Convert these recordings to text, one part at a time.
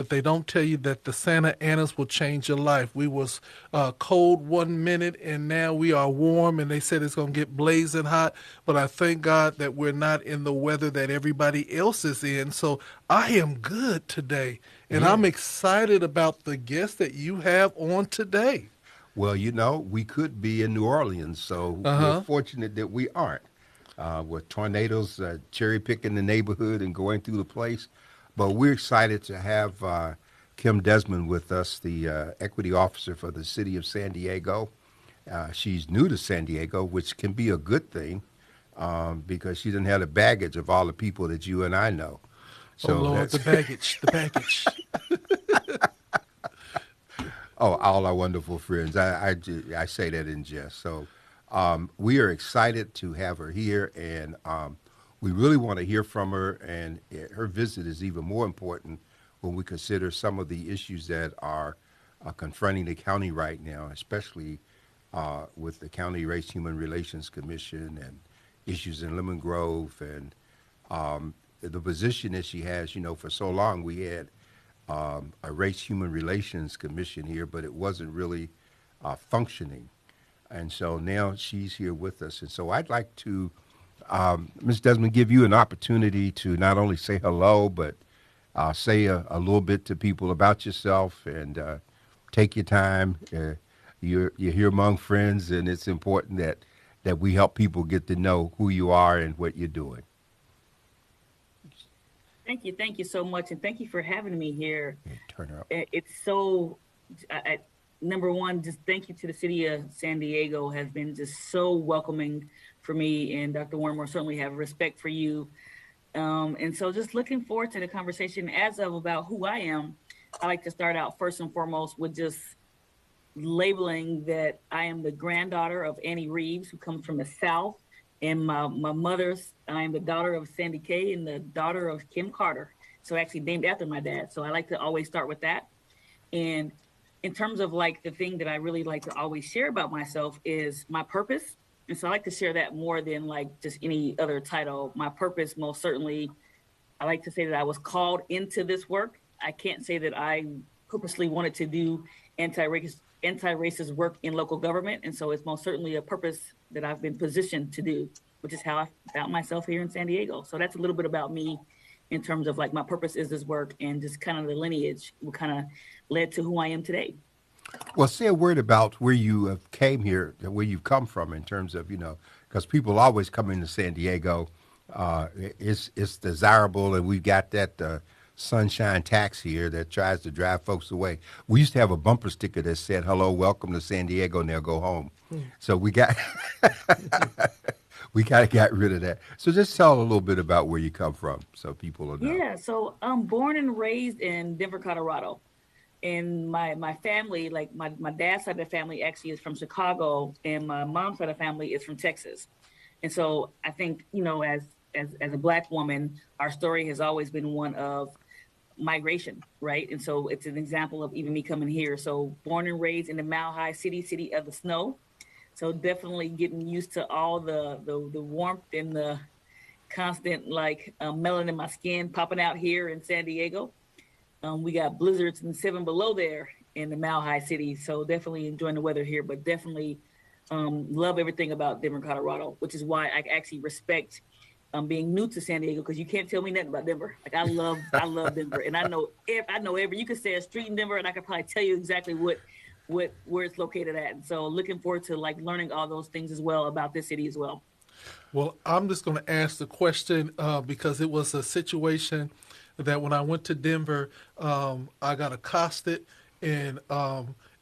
but they don't tell you that the Santa Anas will change your life. We was cold 1 minute, and now we are warm, and they said it's going to get blazing hot. But I thank God that we're not in the weather that everybody else is in. So I am good today, and Yeah. I'm excited about the guest that you have on today. Well, we could be in New Orleans, so Uh we're huh. fortunate that we aren't. With tornadoes cherry picking the neighborhood and going through the place. But we're excited to have Kim Desmond with us, the equity officer for the city of San Diego. She's new to San Diego, which can be a good thing because she doesn't have the baggage of all the people that you and I know. Oh So Lord, that's the baggage, the baggage. Oh, all our wonderful friends. I say that in jest. So we are excited to have her here, and we really want to hear from her. And her visit is even more important when we consider some of the issues that are confronting the county right now, especially with the County Race Human Relations Commission and issues in Lemon Grove and the position that she has. For so long we had a Race Human Relations Commission here, but it wasn't really functioning. And so now she's here with us. And so I'd like to, Ms. Desmond, give you an opportunity to not only say hello, but say a little bit to people about yourself and take your time. You're here among friends, and it's important that we help people get to know who you are and what you're doing. Thank you so much, and thank you for having me here. Yeah, turn her up. It's so, number one, just thank you to the city of San Diego has been just so welcoming for me, and Dr. Warner certainly have respect for you. And so just looking forward to the conversation as of about who I am. I like to start out first and foremost with just labeling that I am the granddaughter of Annie Reeves, who comes from the South. And my mother's, I am the daughter of Sandy Kay and the daughter of Kim Carter. So actually named after my dad. So I like to always start with that. And in terms of like the thing that I really like to always share about myself is my purpose. And so I like to share that more than like just any other title. My purpose, most certainly, I like to say that I was called into this work. I can't say that I purposely wanted to do anti-racist work in local government. And so it's most certainly a purpose that I've been positioned to do, which is how I found myself here in San Diego. So that's a little bit about me in terms of like my purpose is this work and just kind of the lineage what kind of led to who I am today. Well, say a word about where you have came here, where you've come from, in terms of because people always come into San Diego. It's desirable, and we've got that sunshine tax here that tries to drive folks away. We used to have a bumper sticker that said "Hello, welcome to San Diego," and they'll go home. So we got we kind of got rid of that. So just tell a little bit about where you come from, so people will know. Yeah, so I'm born and raised in Denver, Colorado. And my family, like my dad's side of the family actually is from Chicago and my mom's side of the family is from Texas. And so I think, as a black woman, our story has always been one of migration, right? And so it's an example of even me coming here. So born and raised in the Mile High City, city of the snow. So definitely getting used to all the warmth and the constant like melanin in my skin popping out here in San Diego. We got blizzards and 7 below there in the Mile High City. So definitely enjoying the weather here, but definitely love everything about Denver, Colorado, which is why I actually respect being new to San Diego because you can't tell me nothing about Denver. Like I love Denver, and I know every. You could say a street in Denver, and I could probably tell you exactly where it's located at. And so looking forward to like learning all those things as well about this city as well. Well, I'm just going to ask the question because it was a situation that when I went to Denver, I got accosted, and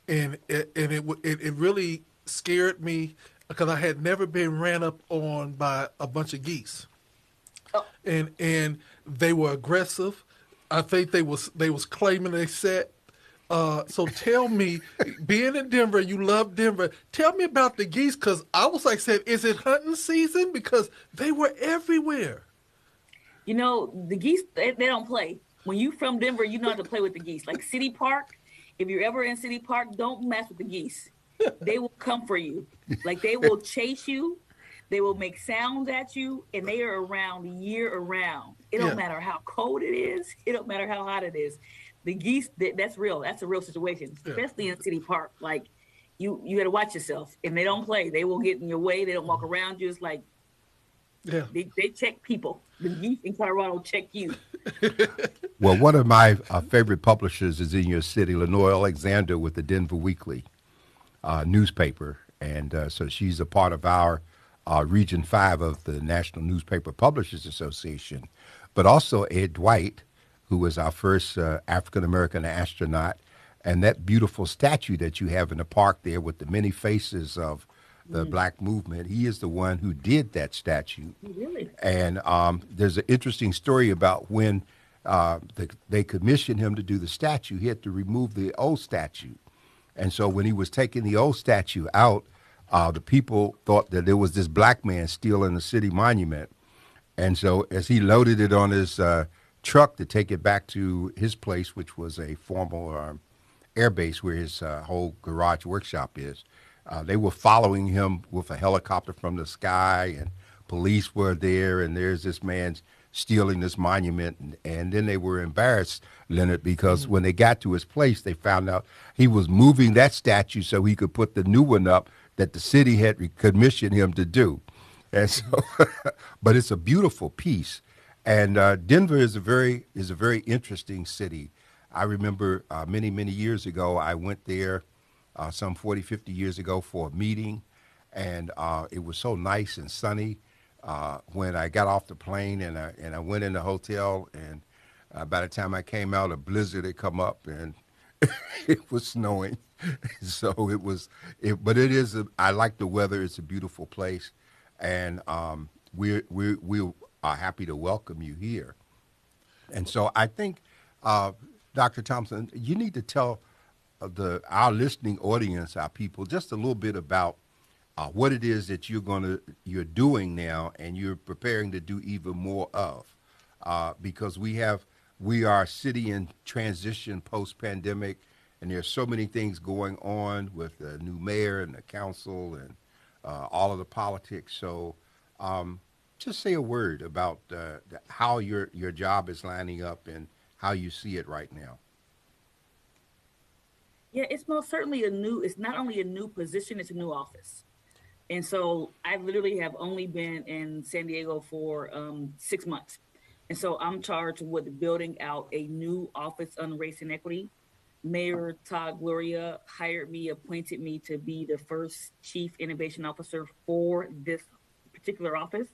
it really scared me because I had never been ran up on by a bunch of geese, Oh, and they were aggressive. I think they was claiming they said. So tell me, being in Denver, you love Denver. Tell me about the geese, because I was like, said, is it hunting season? Because they were everywhere. the geese they don't play. When you from Denver, you know how to play with the geese. Like City Park, if you're ever in City Park, don't mess with the geese. They will come for you. Like they will chase you. They will make sounds at you, and they are around year around. It don't Yeah. matter how cold it is. It don't matter how hot it is. the geese, that's real. That's a real situation, Yeah. especially in City Park. Like you got to watch yourself. If they don't play, they will get in your way. They don't walk around you. It's like Yeah. they check people. The geese in Colorado check you. Well, one of my favorite publishers is in your city, Lenore Alexander, with the Denver Weekly newspaper, and so she's a part of our Region 5 of the National Newspaper Publishers Association. But also Ed Dwight, who was our first African American astronaut, and that beautiful statue that you have in the park there with the many faces of the black movement. He is the one who did that statue. Really? And there's an interesting story about when they commissioned him to do the statue. He had to remove the old statue. And so when he was taking the old statue out, the people thought that there was this black man stealing the city monument. And so as he loaded it on his truck to take it back to his place, which was a formal air base where his whole garage workshop is, they were following him with a helicopter from the sky, and police were there, and there's this man stealing this monument. And then they were embarrassed, Leonard, because when they got to his place, they found out he was moving that statue so he could put the new one up that the city had commissioned him to do. And so, but it's a beautiful piece. And Denver is a very interesting city. I remember many years ago, I went there some 40, 50 years ago for a meeting, and it was so nice and sunny. When I got off the plane and I went in the hotel, and by the time I came out, a blizzard had come up and it was snowing. So but it is. I like the weather. It's a beautiful place, and we are happy to welcome you here. And so I think, Dr. Thompson, you need to tell our listening audience, our people, just a little bit about what it is that you're doing now, and you're preparing to do even more of, because we are a city in transition post-pandemic, and there's so many things going on with the new mayor and the council and all of the politics. So just say a word about how your job is lining up and how you see it right now. Yeah, it's most certainly it's not only a new position, it's a new office. And so I literally have only been in San Diego for 6 months. And so I'm charged with building out a new office on race and equity. Mayor Todd Gloria hired me, appointed me to be the first chief innovation officer for this particular office.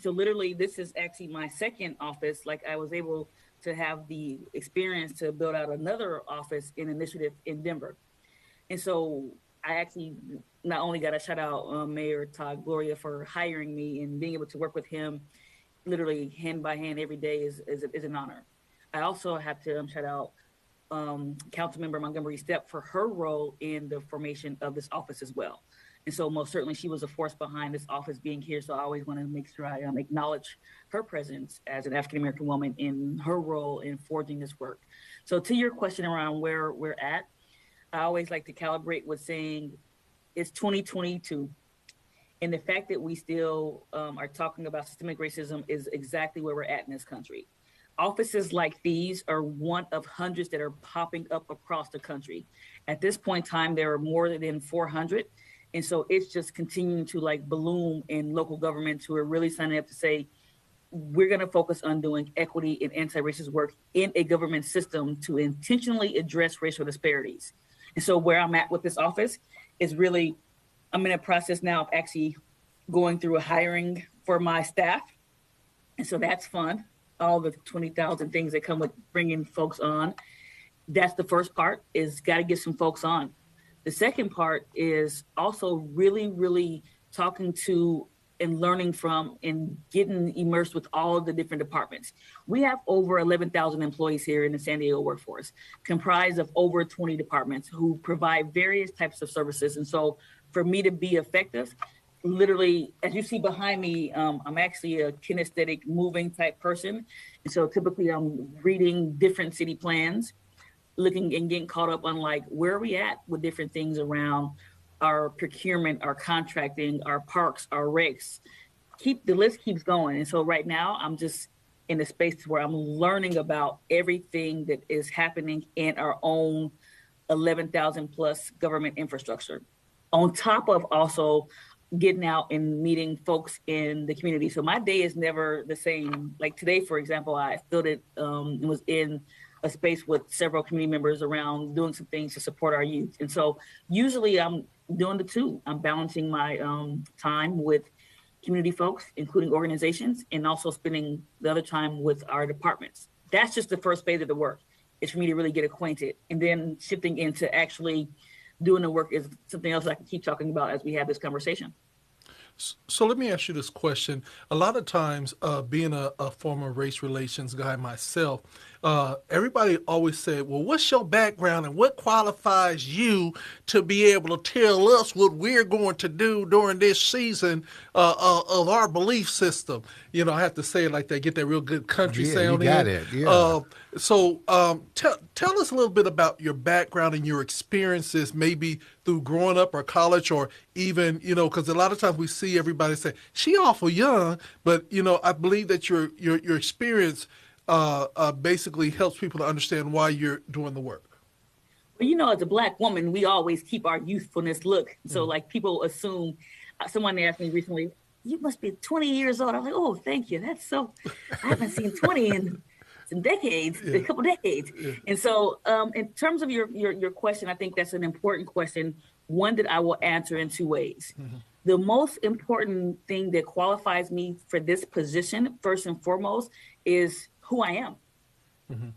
So literally, this is actually my second office. Like, I was able to have the experience to build out another office in initiative in Denver. And so I actually not only got to shout out Mayor Todd Gloria for hiring me, and being able to work with him literally hand by hand every day is an honor. I also have to shout out Councilmember Montgomery Stepp for her role in the formation of this office as well. And so most certainly she was a force behind this office being here. So I always want to make sure I acknowledge her presence as an African-American woman in her role in forging this work. So to your question around where we're at, I always like to calibrate with saying it's 2022. And the fact that we still are talking about systemic racism is exactly where we're at in this country. Offices like these are one of hundreds that are popping up across the country. At this point in time, there are more than 400. And so it's just continuing to bloom in local governments who are really signing up to say, we're going to focus on doing equity and anti-racist work in a government system to intentionally address racial disparities. And so where I'm at with this office is really, I'm in a process now of actually going through a hiring for my staff. And so that's fun. All the 20,000 things that come with bringing folks on. That's the first part, is got to get some folks on. The second part is also really, really talking to and learning from and getting immersed with all of the different departments. We have over 11,000 employees here in the San Diego workforce, comprised of over 20 departments who provide various types of services. And so for me to be effective, literally, as you see behind me, I'm actually a kinesthetic moving type person. And so typically I'm reading different city plans, looking and getting caught up on where are we at with different things around our procurement, our contracting, our parks, our recs. The list keeps going. And so right now I'm just in a space where I'm learning about everything that is happening in our own 11,000 plus government infrastructure, on top of also getting out and meeting folks in the community. So my day is never the same. Like today, for example, I filled it, was in a space with several community members around doing some things to support our youth. And so usually I'm doing the two. I'm balancing my time with community folks, including organizations, and also spending the other time with our departments. That's just the first phase of the work. It's for me to really get acquainted. And then shifting into actually doing the work is something else I can keep talking about as we have this conversation. So let me ask you this question. A lot of times, being a former race relations guy myself, everybody always said, well, what's your background and what qualifies you to be able to tell us what we're going to do during this season of our belief system? You know, I have to say it like that, get that real good country Yeah, sound you got in. it. Yeah. Tell us a little bit about your background and your experiences, maybe through growing up or college, or even, you know, because a lot of times we see everybody say she awful young, but you know, I believe that your experience basically helps people to understand why you're doing the work. Well, you know, as a Black woman, we always keep our youthfulness look. So, like, people assume, someone asked me recently, you must be 20 years old. I was like, oh, thank you. That's so, I haven't seen 20 in some decades, a couple decades. Yeah. And so, in terms of your question, I think that's an important question, one that I will answer in two ways. The most important thing that qualifies me for this position, first and foremost, is who I am.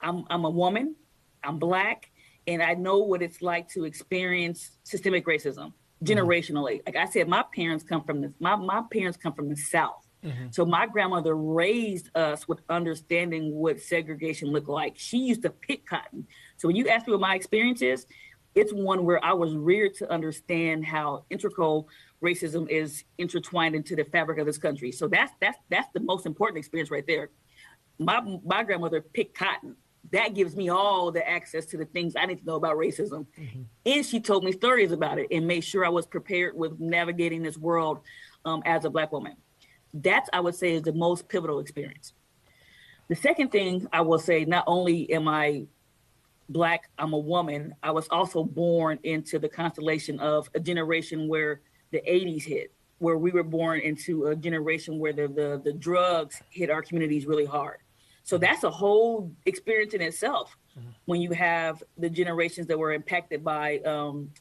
I'm a woman, I'm Black, and I know what it's like to experience systemic racism generationally. Like I said, my parents come from my parents come from the South. So my grandmother raised us with understanding what segregation looked like. She used to pick cotton. So when you ask me what my experience is, it's one where I was reared to understand how integral racism is intertwined into the fabric of this country. So that's the most important experience right there. My grandmother picked cotton. That gives me all the access to the things I need to know about racism. And she told me stories about it and made sure I was prepared with navigating this world as a Black woman. That, I would say, is the most pivotal experience. The second thing I will say, not only am I Black, I'm a woman, I was also born into the constellation of a generation where the 80s hit, where we were born into a generation where the drugs hit our communities really hard. So that's a whole experience in itself when you have the generations that were impacted by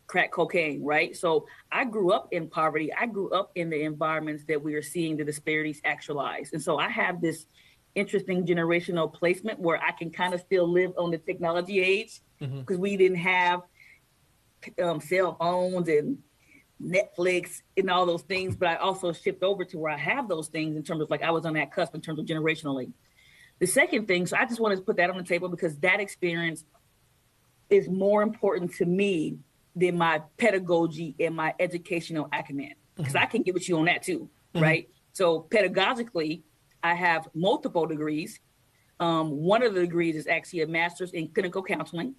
crack cocaine, right? So I grew up in poverty. I grew up in the environments that we are seeing the disparities actualize. And so I have this interesting generational placement where I can kind of still live on the technology age because we didn't have cell phones and Netflix and all those things, but I also shipped over to where I have those things in terms of like I was on that cusp in terms of generationally. The second thing, so I just wanted to put that on the table because that experience is more important to me than my pedagogy and my educational acumen, because I can get with you on that too, right? So pedagogically, I have multiple degrees. One of the degrees is actually a master's in clinical counseling.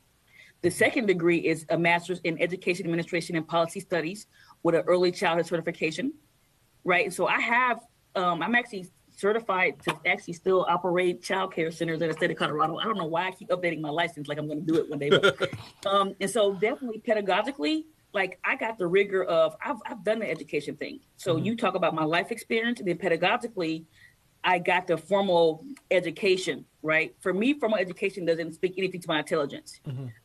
The second degree is a master's in education administration and policy studies with an early childhood certification, right? And so I have, I'm actually certified to actually still operate child care centers in the state of Colorado. I don't know why I keep updating my license like I'm going to do it one day. But, and so definitely pedagogically, like I got the rigor of, I've done the education thing. So you talk about my life experience, and then pedagogically, I got the formal education, right? For me, formal education doesn't speak anything to my intelligence.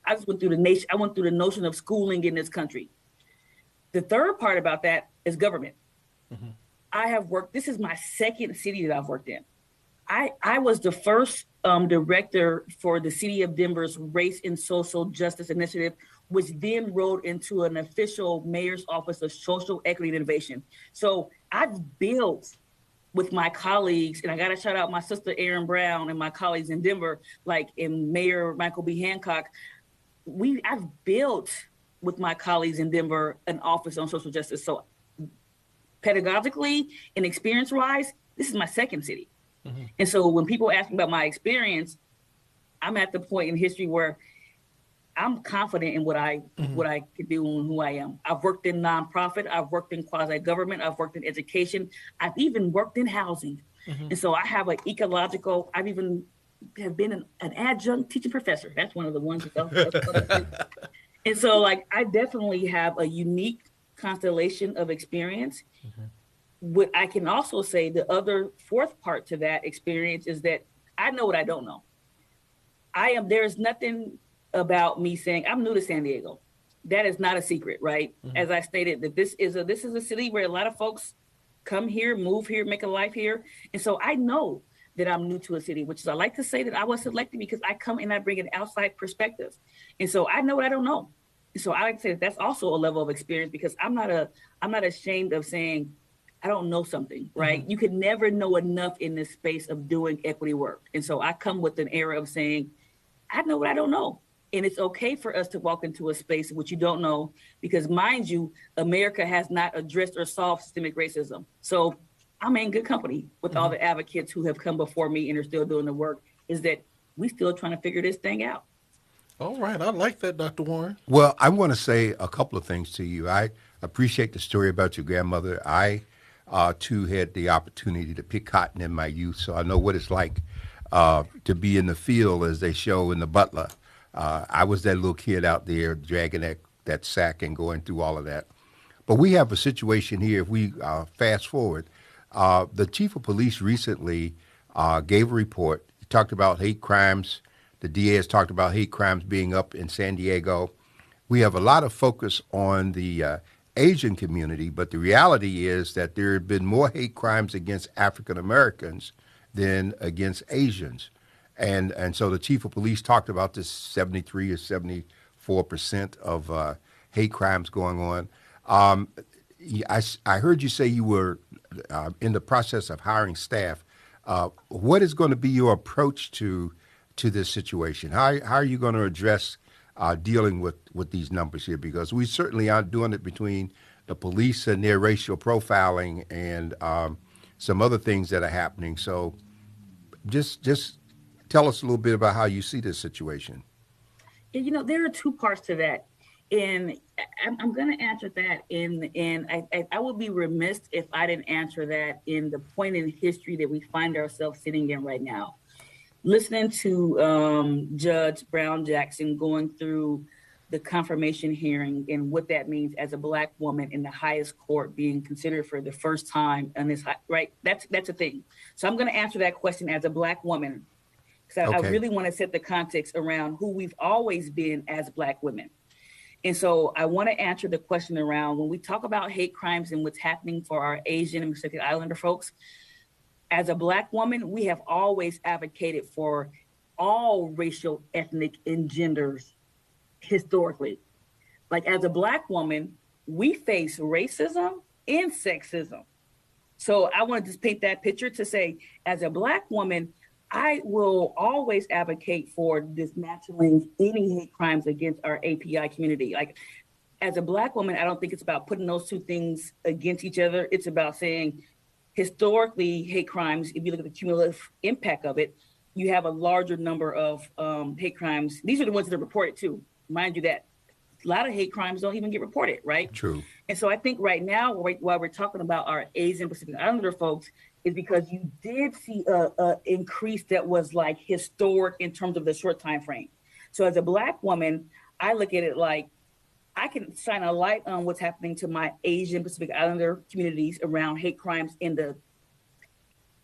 I just went through I went through the notion of schooling in this country. The third part about that is government. I have worked, this is my second city that I've worked in. I was the first director for the city of Denver's Race and Social Justice Initiative, which then rolled into an official mayor's office of social equity and innovation. So I've built with my colleagues, and I got to shout out my sister Erin Brown and my colleagues in Denver, like in Mayor Michael B. Hancock. I've built with my colleagues in Denver an office on social justice. So pedagogically and experience-wise, this is my second city. And so when people ask me about my experience, I'm at the point in history where I'm confident in what I can do and who I am. I've worked in nonprofit, I've worked in quasi-government, I've worked in education, I've even worked in housing. And so I have an ecological, I've even have been an adjunct teaching professor. That's one of the ones that and so like I definitely have a unique constellation of experience. What I can also say, the other fourth part to that experience is that I know what I don't know. There's nothing about me saying I'm new to San Diego. That is not a secret, right? As I stated, that this is a city where a lot of folks come here, move here, make a life here. And so I know that I'm new to a city, which is I like to say that I was selected because I come and I bring an outside perspective. And so I know what I don't know. And so I like to say that that's also a level of experience because I'm not ashamed of saying I don't know something, right? You can never know enough in this space of doing equity work. And so I come with an era of saying, I know what I don't know. And it's okay for us to walk into a space which you don't know, because mind you, America has not addressed or solved systemic racism. So I'm in good company with all the advocates who have come before me and are still doing the work, is that we still trying to figure this thing out. All right. I like that, Dr. Warren. Well, I want to say a couple of things to you. I appreciate the story about your grandmother. I, too, had the opportunity to pick cotton in my youth, so I know what it's like to be in the field, as they show in The Butler. I was that little kid out there dragging that sack and going through all of that. But we have a situation here. If we fast forward, the chief of police recently gave a report. He talked about hate crimes. The DA has talked about hate crimes being up in San Diego. We have a lot of focus on the Asian community, but the reality is that there have been more hate crimes against African Americans than against Asians. And so the chief of police talked about this 73 or 74% of hate crimes going on. I heard you say you were in the process of hiring staff. What is going to be your approach to this situation? How are you going to address dealing with these numbers here? Because we certainly aren't doing it between the police and their racial profiling and some other things that are happening. So just tell us a little bit about how you see this situation. You know, there are two parts to that. And I'm going to answer that I would be remiss if I didn't answer that in the point in history that we find ourselves sitting in right now. Listening to Judge Brown Jackson going through the confirmation hearing and what that means as a Black woman in the highest court being considered for the first time in this, right? That's a thing. So I'm going to answer that question as a Black woman, because I really want to set the context around who we've always been as Black women. And so I want to answer the question around when we talk about hate crimes and what's happening for our Asian and Pacific Islander folks. As a Black woman, we have always advocated for all racial, ethnic, and genders historically. Like as a Black woman, we face racism and sexism. So I want to just paint that picture to say, as a Black woman, I will always advocate for dismantling any hate crimes against our API community. Like as a Black woman, I don't think it's about putting those two things against each other. It's about saying historically hate crimes, if you look at the cumulative impact of it, you have a larger number of hate crimes. These are the ones that are reported too. Mind you that a lot of hate crimes don't even get reported, right? True. And so I think right now, while we're talking about our Asian Pacific Islander folks, is because you did see a increase that was like historic in terms of the short time frame. So as a Black woman, I look at it like I can shine a light on what's happening to my Asian Pacific Islander communities around hate crimes and the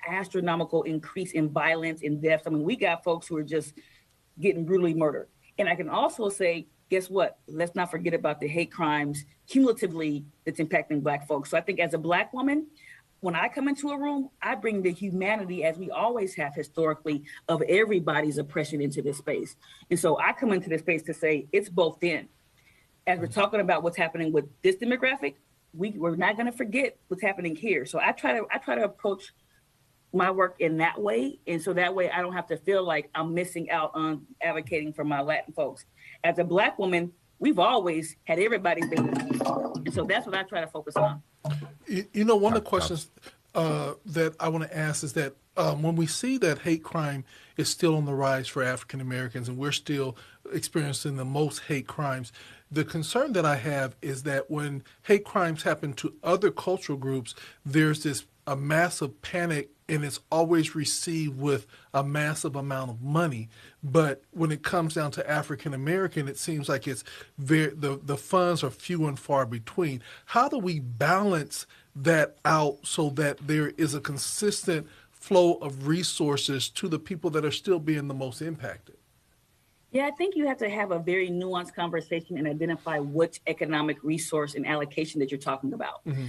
astronomical increase in violence and deaths. I mean, we got folks who are just getting brutally murdered. And I can also say, guess what? Let's not forget about the hate crimes cumulatively that's impacting Black folks. So I think as a Black woman, when I come into a room, I bring the humanity, as we always have historically, of everybody's oppression into this space. And so I come into this space to say it's both in. As we're talking about what's happening with this demographic, we're not going to forget what's happening here. So I try to approach my work in that way. And so that way I don't have to feel like I'm missing out on advocating for my Latin folks. As a Black woman, we've always had everybody's baby. And so that's what I try to focus on. You know, one of the questions that I want to ask is that when we see that hate crime is still on the rise for African Americans and we're still experiencing the most hate crimes, the concern that I have is that when hate crimes happen to other cultural groups, there's this a massive panic, and it's always received with a massive amount of money. But when it comes down to African American, it seems like it's the funds are few and far between. How do we balance that out so that there is a consistent flow of resources to the people that are still being the most impacted? Yeah, I think you have to have a very nuanced conversation and identify which economic resource and allocation that you're talking about. Mm-hmm.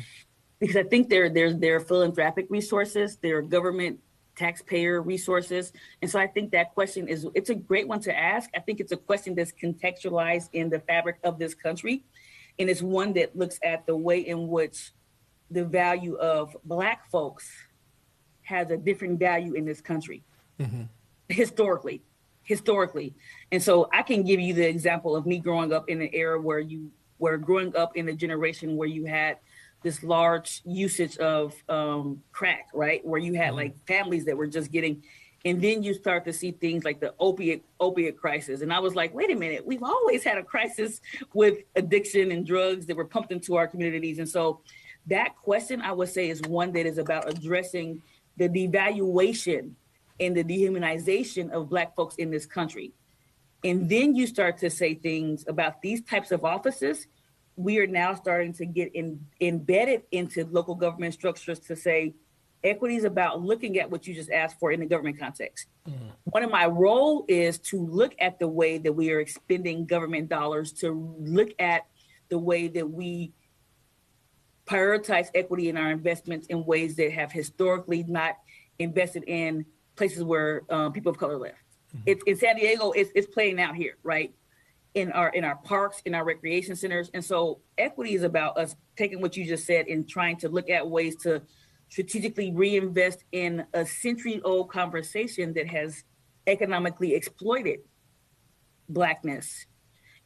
Because I think there are philanthropic resources, there are government taxpayer resources. And so I think that question it's a great one to ask. I think it's a question that's contextualized in the fabric of this country. And it's one that looks at the way in which the value of Black folks has a different value in this country, Mm-hmm. historically. And so I can give you the example of me growing up in an era where you were growing up in a generation where you had this large usage of crack, right? Where you had like families that were just getting, and then you start to see things like the opiate crisis. And I was like, wait a minute, we've always had a crisis with addiction and drugs that were pumped into our communities. And so that question, I would say, is one that is about addressing the devaluation and the dehumanization of Black folks in this country. And then you start to say things about these types of offices. We are now starting to get embedded into local government structures to say equity is about looking at what you just asked for in the government context. Mm-hmm. One of my role is to look at the way that we are expending government dollars, to look at the way that we prioritize equity in our investments in ways that have historically not invested in places where people of color live. Mm-hmm. It's in San Diego, it's playing out here, right? In our parks, in our recreation centers. And so equity is about us taking what you just said and trying to look at ways to strategically reinvest in a century-old conversation that has economically exploited Blackness.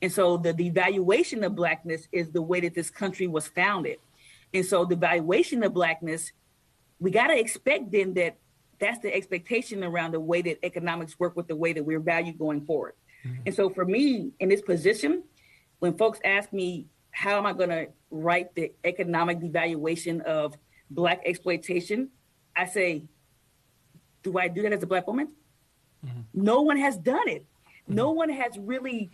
And so the devaluation of Blackness is the way that this country was founded. And so the valuation of Blackness, we got to expect then that that's the expectation around the way that economics work with the way that we're valued going forward. Mm-hmm. And so for me in this position, when folks ask me, how am I going to write the economic devaluation of Black exploitation? I say, do I do that as a Black woman? Mm-hmm. No one has done it. Mm-hmm. No one has really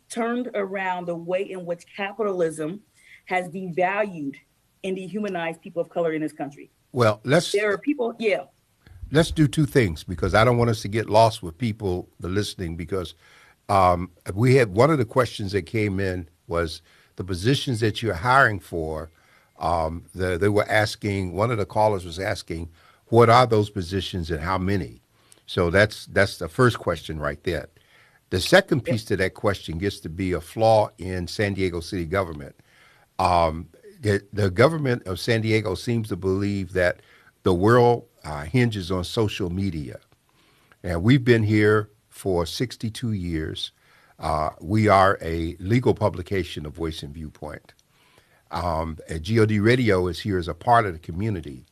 turned around the way in which capitalism has devalued and dehumanized people of color in this country. Well, there are people, yeah. Let's do two things, because I don't want us to get lost with people the listening, because we had one of the questions that came in was the positions that you're hiring for. They were asking, one of the callers was asking, what are those positions and how many? So that's the first question right there. The second piece to that question gets to be a flaw in San Diego city government. The government of San Diego seems to believe that the world hinges on social media. And we've been here for 62 years. We are a legal publication of Voice and Viewpoint. GOD Radio is here as a part of the community.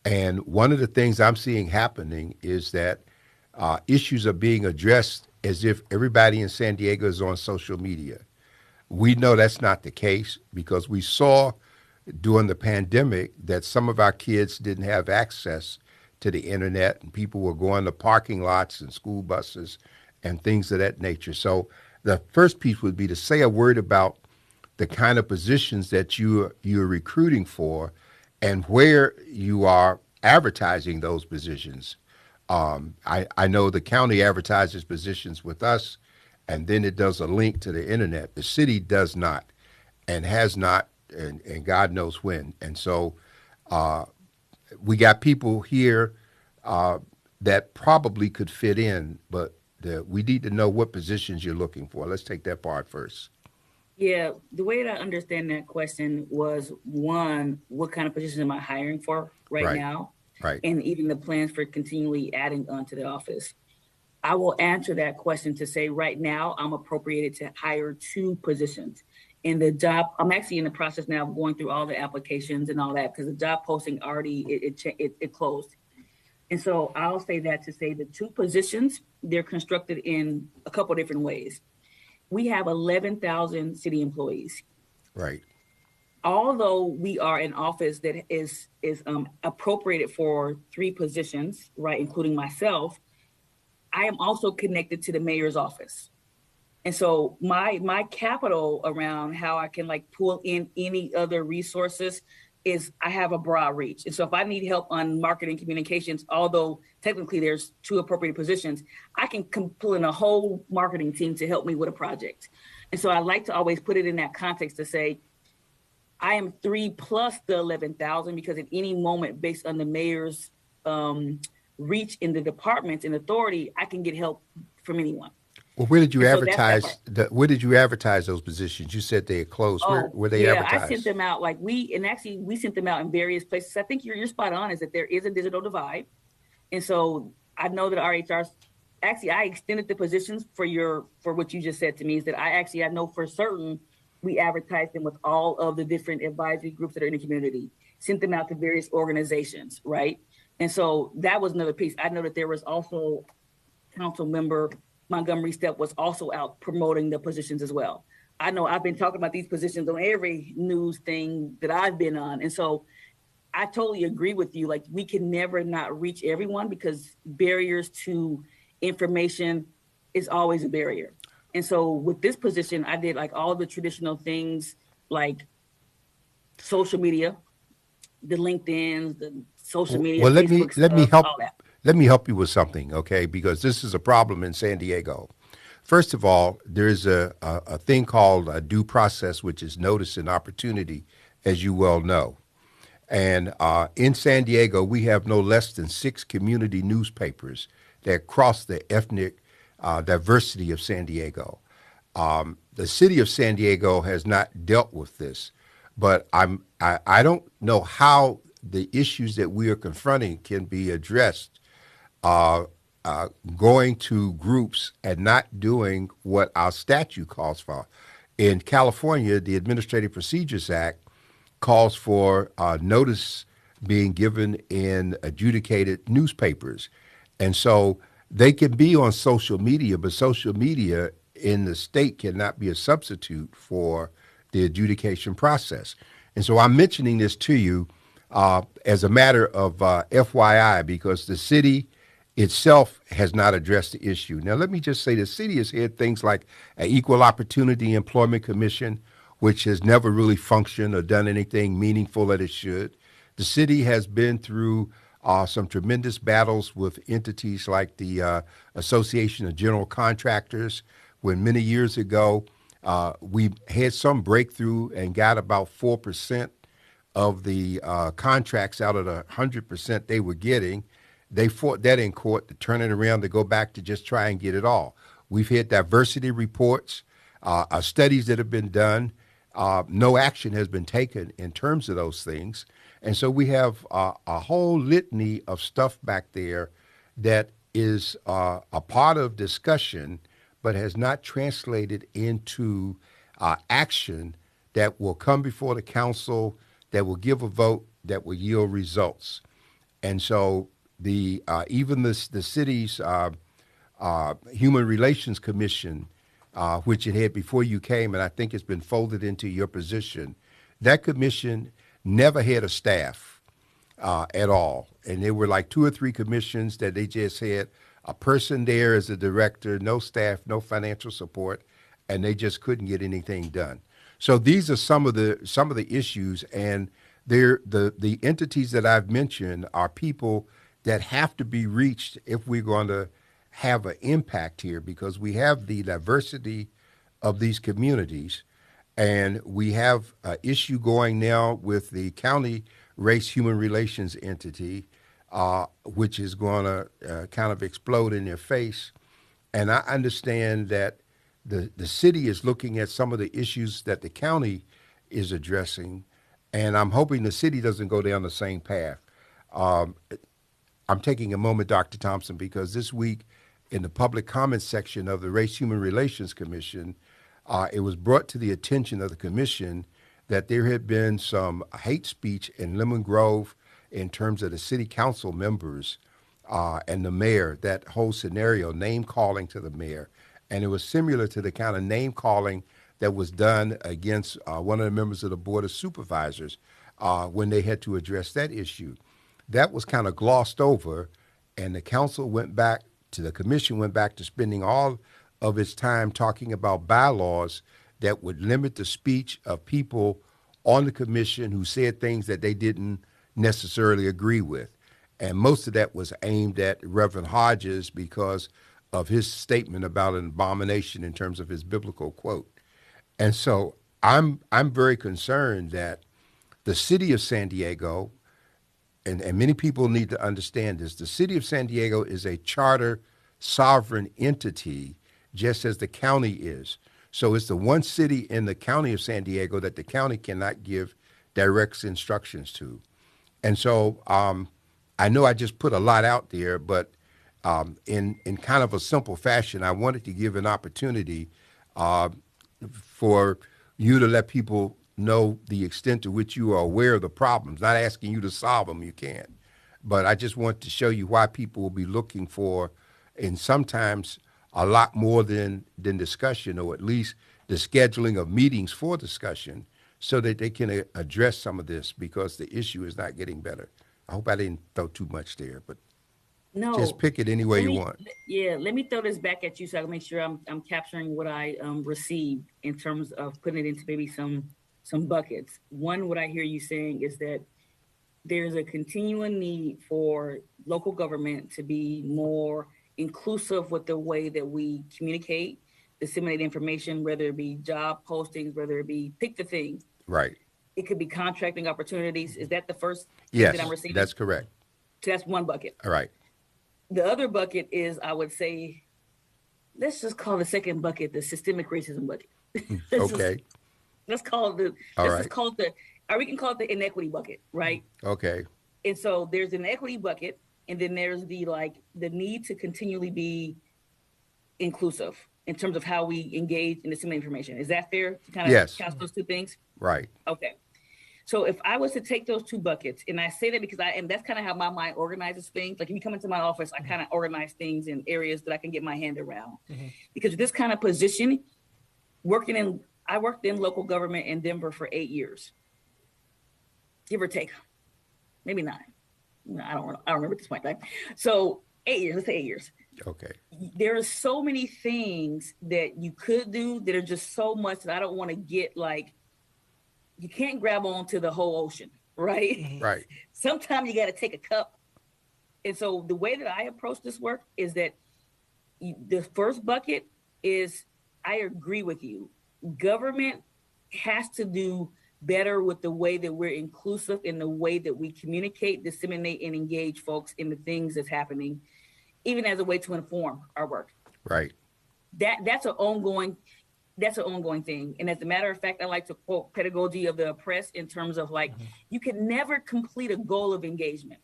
And one of the things I'm seeing happening is that issues are being addressed as if everybody in San Diego is on social media. We know that's not the case, because we saw during the pandemic that some of our kids didn't have access to the internet, and people were going to parking lots and school buses and things of that nature. So the first piece would be to say a word about the kind of positions that you're recruiting for and where you are advertising those positions. I know the county advertises positions with us, and then it does a link to the internet. The city does not, and has not, and God knows when. And so we got people here that probably could fit in, but we need to know what positions you're looking for. Let's take that part first. Yeah, the way that I understand that question was, one, what kind of positions am I hiring for right now? Right. And even the plans for continually adding on to the office. I will answer that question to say right now I'm appropriated to hire 2 positions. In the job, I'm actually in the process now of going through all the applications and all that, because the job posting already, it closed. And so I'll say that to say the 2 positions, they're constructed in a couple different ways. We have 11,000 city employees. Right. although we are an office that is appropriated for 3 positions, right, including myself, I am also connected to the mayor's office. And so my capital around how I can like pull in any other resources is I have a broad reach. And so if I need help on marketing communications, although technically there's 2 appropriate positions, I can pull in a whole marketing team to help me with a project. And so I like to always put it in that context to say I am 3 plus the 11,000 because at any moment, based on the mayor's reach in the departments and authority, I can get help from anyone. Well, where did you And so that's that part. advertise? Where did you advertise those positions? You said they had closed. Where Oh were they yeah, I sent advertised? them out like we sent them out in various places. I think you're spot on. Is that there is a digital divide, and so I know that RHR actually I extended the positions for what you just said to me. Is that I know for certain we advertised them with all of the different advisory groups that are in the community, sent them out to various organizations, right? And so that was another piece. I know that there was also council member Montgomery Step was also out promoting the positions as well. I know I've been talking about these positions on every news thing that I've been on. And so I totally agree with you. Like we can never not reach everyone because barriers to information is always a barrier. And so with this position, I did like all the traditional things like social media, the LinkedIn's, the social media, Well, let me Facebook let me stuff, help all that. let me help you with something, okay? Because this is a problem in San Diego. First of all, there is a thing called a due process, which is notice and opportunity, as you well know. And in San Diego, we have no less than 6 community newspapers that cross the ethnic diversity of San Diego. The city of San Diego has not dealt with this, but I don't know how the issues that we are confronting can be addressed uh, going to groups and not doing what our statute calls for. In California, the Administrative Procedures Act calls for notice being given in adjudicated newspapers. And so they can be on social media, but social media in the state cannot be a substitute for the adjudication process. And so I'm mentioning this to you as a matter of FYI because the city itself has not addressed the issue. Now, let me just say the city has had things like an Equal Opportunity Employment Commission, which has never really functioned or done anything meaningful that it should. The city has been through some tremendous battles with entities like the Association of General Contractors, when many years ago we had some breakthrough and got about 4% of the contracts out of the 100% they were getting. They fought that in court to turn it around to go back to just try and get it all. We've had diversity reports, studies that have been done. No action has been taken in terms of those things. And so we have a whole litany of stuff back there that is a part of discussion, but has not translated into action that will come before the council, that will give a vote, that will yield results. And so the even the city's Human Relations Commission, which it had before you came, and I think it's been folded into your position, that commission never had a staff at all. And there were like 2 or 3 commissions that they just had a person there as a director, no staff, no financial support, and they just couldn't get anything done. So these are some of the issues, and the entities that I've mentioned are people that have to be reached if we're going to have an impact here, because we have the diversity of these communities, and we have an issue going now with the county race human relations entity, which is going to kind of explode in their face. And I understand that the city is looking at some of the issues that the county is addressing, and I'm hoping the city doesn't go down the same path. Um, I'm taking a moment, Dr. Thompson, because this week in the public comment section of the Race Human Relations Commission, it was brought to the attention of the commission that there had been some hate speech in Lemon Grove in terms of the city council members and the mayor, that whole scenario, name calling to the mayor. And it was similar to the kind of name calling that was done against one of the members of the Board of Supervisors when they had to address that issue. That was kind of glossed over, and the council went back to the commission, went back to spending all of its time talking about bylaws that would limit the speech of people on the commission who said things that they didn't necessarily agree with. And most of that was aimed at Reverend Hodges because of his statement about an abomination in terms of his biblical quote. And so I'm very concerned that the city of San Diego, and many people need to understand this, the city of San Diego is a charter sovereign entity, just as the county is. So it's the one city in the county of San Diego that the county cannot give direct instructions to. And so I know I just put a lot out there, but in kind of a simple fashion, I wanted to give an opportunity for you to let people know the extent to which you are aware of the problems. Not asking you to solve them, you can't. But I just want to show you why people will be looking for, and sometimes a lot more than discussion, or at least the scheduling of meetings for discussion, so that they can address some of this, because the issue is not getting better. I hope I didn't throw too much there, but No, just pick it any way you want. Yeah, let me throw this back at you so I can make sure I'm capturing what I received in terms of putting it into maybe some buckets. One, what I hear you saying is that there's a continuing need for local government to be more inclusive with the way that we communicate, disseminate information, whether it be job postings, whether it be pick the thing. Right. It could be contracting opportunities. Is that the first thing Yes, that I'm receiving? that's correct. So that's one bucket. All right. The other bucket is, I would say, let's just call the second bucket the systemic racism bucket. Okay. Let's call it or we can call it the inequity bucket, right? Okay. And so there's an equity bucket, and then there's the need to continually be inclusive in terms of how we engage in disseminate information. Is that fair to kind of Yes. count those two things? Right. Okay. So if I was to take those two buckets, and I say that because that's kind of how my mind organizes things. Like if you come into my office, I kind of organize things in areas that I can get my hand around. Mm-hmm. Because this kind of position, I worked in local government in Denver for 8 years, give or take, maybe 9. I don't remember at this point, right? So 8 years, let's say 8 years. Okay. There are so many things that you could do that are just so much that I don't want to get you can't grab onto the whole ocean, right? Right. Sometimes you got to take a cup. And so the way that I approach this work is that the first bucket is, I agree with you. Government has to do better with the way that we're inclusive in the way that we communicate, disseminate, and engage folks in the things that's happening, even as a way to inform our work. Right. That's an ongoing thing. And as a matter of fact, I like to quote Pedagogy of the Oppressed in terms of you can never complete a goal of engagement.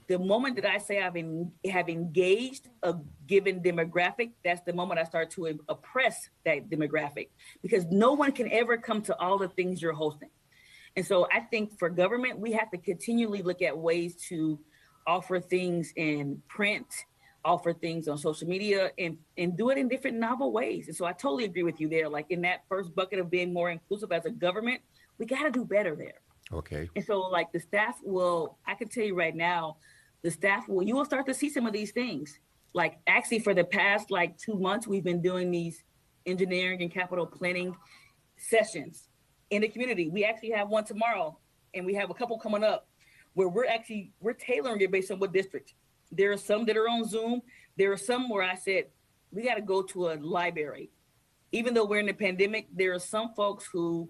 The moment that I say have engaged a given demographic, that's the moment I start to oppress that demographic, because no one can ever come to all the things you're hosting. And so I think for government, we have to continually look at ways to offer things in print, offer things on social media, and do it in different novel ways. And so I totally agree with you there. Like in that first bucket of being more inclusive as a government, we got to do better there. Okay. And so the staff I can tell you right now, you will start to see some of these things. Like actually for the past 2 months, we've been doing these engineering and capital planning sessions in the community. We actually have one tomorrow, and we have a couple coming up where we're tailoring it based on what district. There are some that are on Zoom. There are some where I said, we got to go to a library. Even though we're in the pandemic, there are some folks who,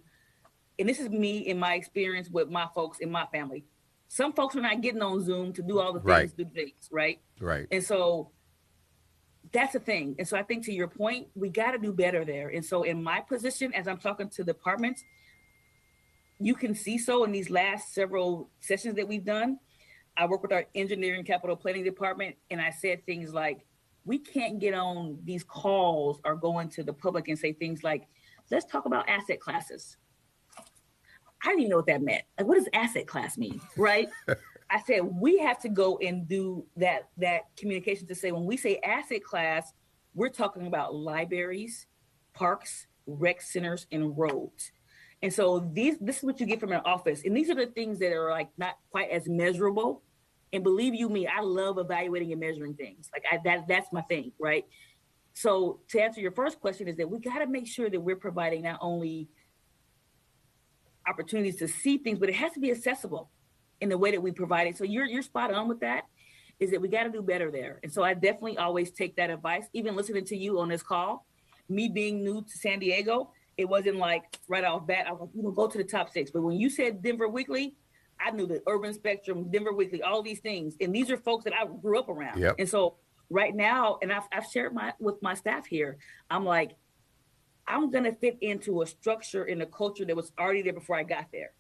and this is me in my experience with my folks in my family, some folks are not getting on Zoom to do all the things, right? Right. And so that's the thing. And so I think to your point, we got to do better there. And so in my position, as I'm talking to departments, you can see so in these last several sessions that we've done, I work with our engineering capital planning department, and I said things like, we can't get on these calls or go into the public and say things like, let's talk about asset classes. I didn't even know what that meant. What does asset class mean, right? I said, we have to go and do that communication to say, when we say asset class, we're talking about libraries, parks, rec centers, and roads. And so this is what you get from an office. And these are the things that are like not quite as measurable. And believe you me, I love evaluating and measuring things. Like that's my thing, right? So to answer your first question is that we got to make sure that we're providing not only opportunities to see things, but it has to be accessible in the way that we provide it. So you're spot on with that, is that we got to do better there. And so I definitely always take that advice, even listening to you on this call, me being new to San Diego, it wasn't like right off bat, I was like, go to the top 6. But when you said Denver Weekly, I knew the Urban Spectrum, Denver Weekly, all these things. And these are folks that I grew up around. Yep. And so right now, and I've shared with my staff here, I'm like, I'm going to fit into a structure and a culture that was already there before I got there.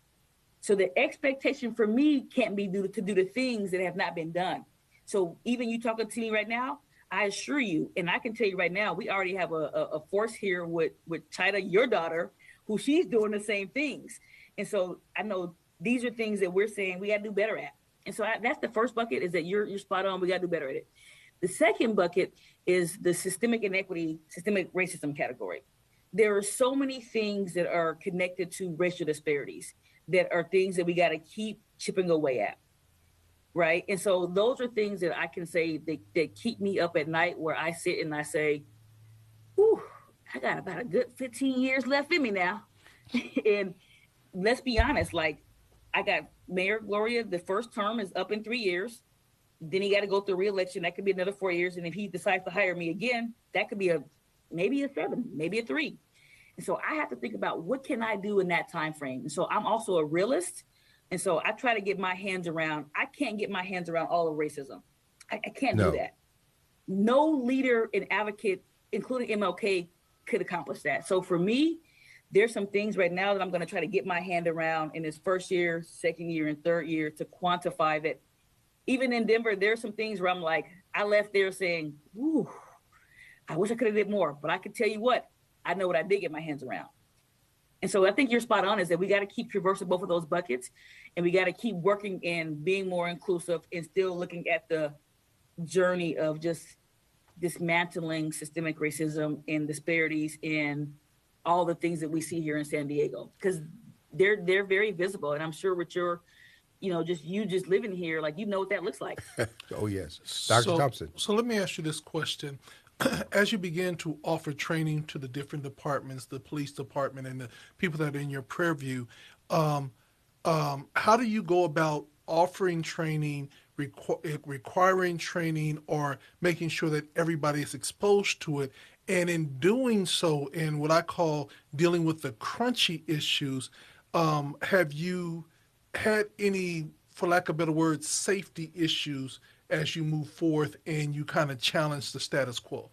So the expectation for me can't be to do the things that have not been done. So even you talking to me right now, I assure you, and I can tell you right now, we already have a force here with Chida, your daughter, who she's doing the same things. And so I know these are things that we're saying we got to do better at. And so that's the first bucket, is that you're spot on. We got to do better at it. The second bucket is the systemic inequity, systemic racism category. There are so many things that are connected to racial disparities that are things that we got to keep chipping away at. Right. And so those are things that I can say that keep me up at night, where I sit and I say, whew, I got about a good 15 years left in me now. And let's be honest, like I got Mayor Gloria, the first term is up in 3 years. Then he got to go through re-election. That could be another 4 years. And if he decides to hire me again, that could be maybe a 7, maybe a 3. And so I have to think about what can I do in that time frame. And so I'm also a realist. And so I try to get my hands around, I can't get my hands around all of racism. I can't do that. No leader and advocate, including MLK, could accomplish that. So for me, there's some things right now that I'm going to try to get my hand around in this first year, second year, and third year to quantify that. Even in Denver, there's some things where I'm like, I left there saying, ooh, I wish I could have did more. But I can tell you what, I know what I did get my hands around. And so I think you're spot on, is that we got to keep traversing both of those buckets, and we got to keep working and being more inclusive and still looking at the journey of just dismantling systemic racism and disparities in all the things that we see here in San Diego, because they're very visible. And I'm sure with your, just living here, like, what that looks like. Oh, yes. Dr. Thompson. So let me ask you this question. As you begin to offer training to the different departments, the police department and the people that are in your purview, how do you go about offering training, requiring training, or making sure that everybody is exposed to it? And in doing so, in what I call dealing with the crunchy issues, have you had any, for lack of a better word, safety issues as you move forth and you kind of challenge the status quo?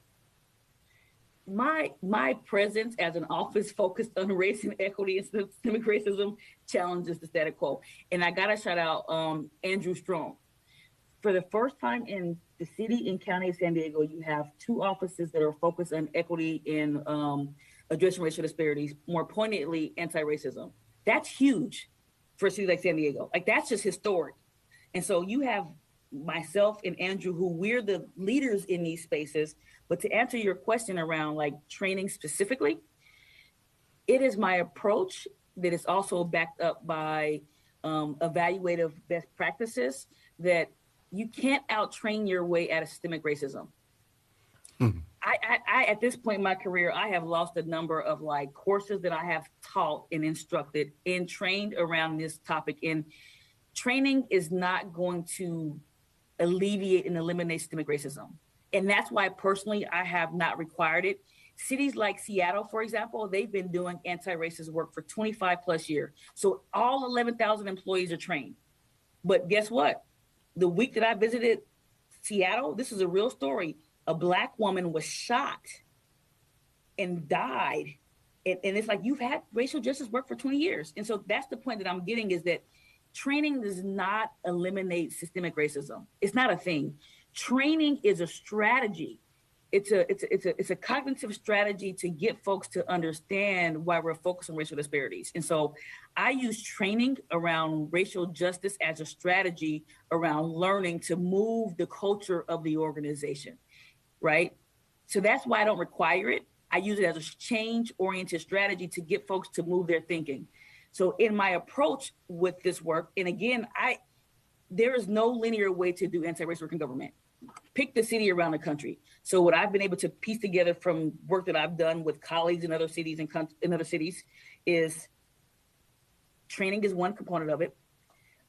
My presence as an office focused on race and equity and systemic racism challenges the status quo. And I got to shout out Andrew Strong. For the first time in the city and county of San Diego, you have 2 offices that are focused on equity and addressing racial disparities, more poignantly, anti-racism. That's huge for a city like San Diego. Like, that's just historic. And so you have myself and Andrew, who we're the leaders in these spaces. But to answer your question around like training specifically, it is my approach that is also backed up by evaluative best practices, that you can't out-train your way out of systemic racism. Mm-hmm. I at this point in my career, I have lost a number of like courses that I have taught and instructed and trained around this topic. And training is not going to alleviate and eliminate systemic racism. And that's why personally, I have not required it. Cities like Seattle, for example, they've been doing anti-racist work for 25 plus years. So all 11,000 employees are trained. But guess what? The week that I visited Seattle, this is a real story. A Black woman was shot and died. And it's like, you've had racial justice work for 20 years. And so that's the point that I'm getting, is that training does not eliminate systemic racism. It's not a thing. Training is a strategy. It's a cognitive strategy to get folks to understand why we're focused on racial disparities. And so I use training around racial justice as a strategy around learning to move the culture of the organization, right? So that's why I don't require it. I use it as a change-oriented strategy to get folks to move their thinking. So in my approach with this work, and again, there is no linear way to do anti-racist work in government. Pick the city around the country. So what I've been able to piece together from work that I've done with colleagues in other cities and in other cities is training is one component of it.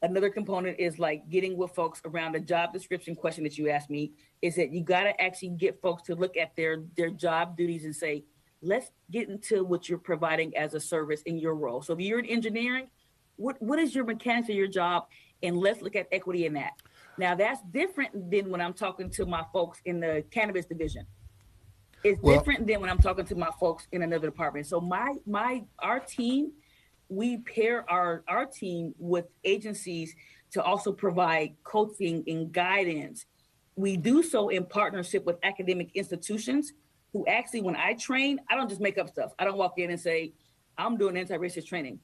Another component is like getting with folks around the job description question that you asked me, is that you got to actually get folks to look at their job duties and say, let's get into what you're providing as a service in your role. So if you're in engineering, what is your mechanics of your job? And let's look at equity in that. Now that's different than when I'm talking to my folks in the cannabis division. It's different than when I'm talking to my folks in another department. So our team, we pair our team with agencies to also provide coaching and guidance. We do so in partnership with academic institutions who actually, when I train, I don't just make up stuff. I don't walk in and say, I'm doing anti-racist training.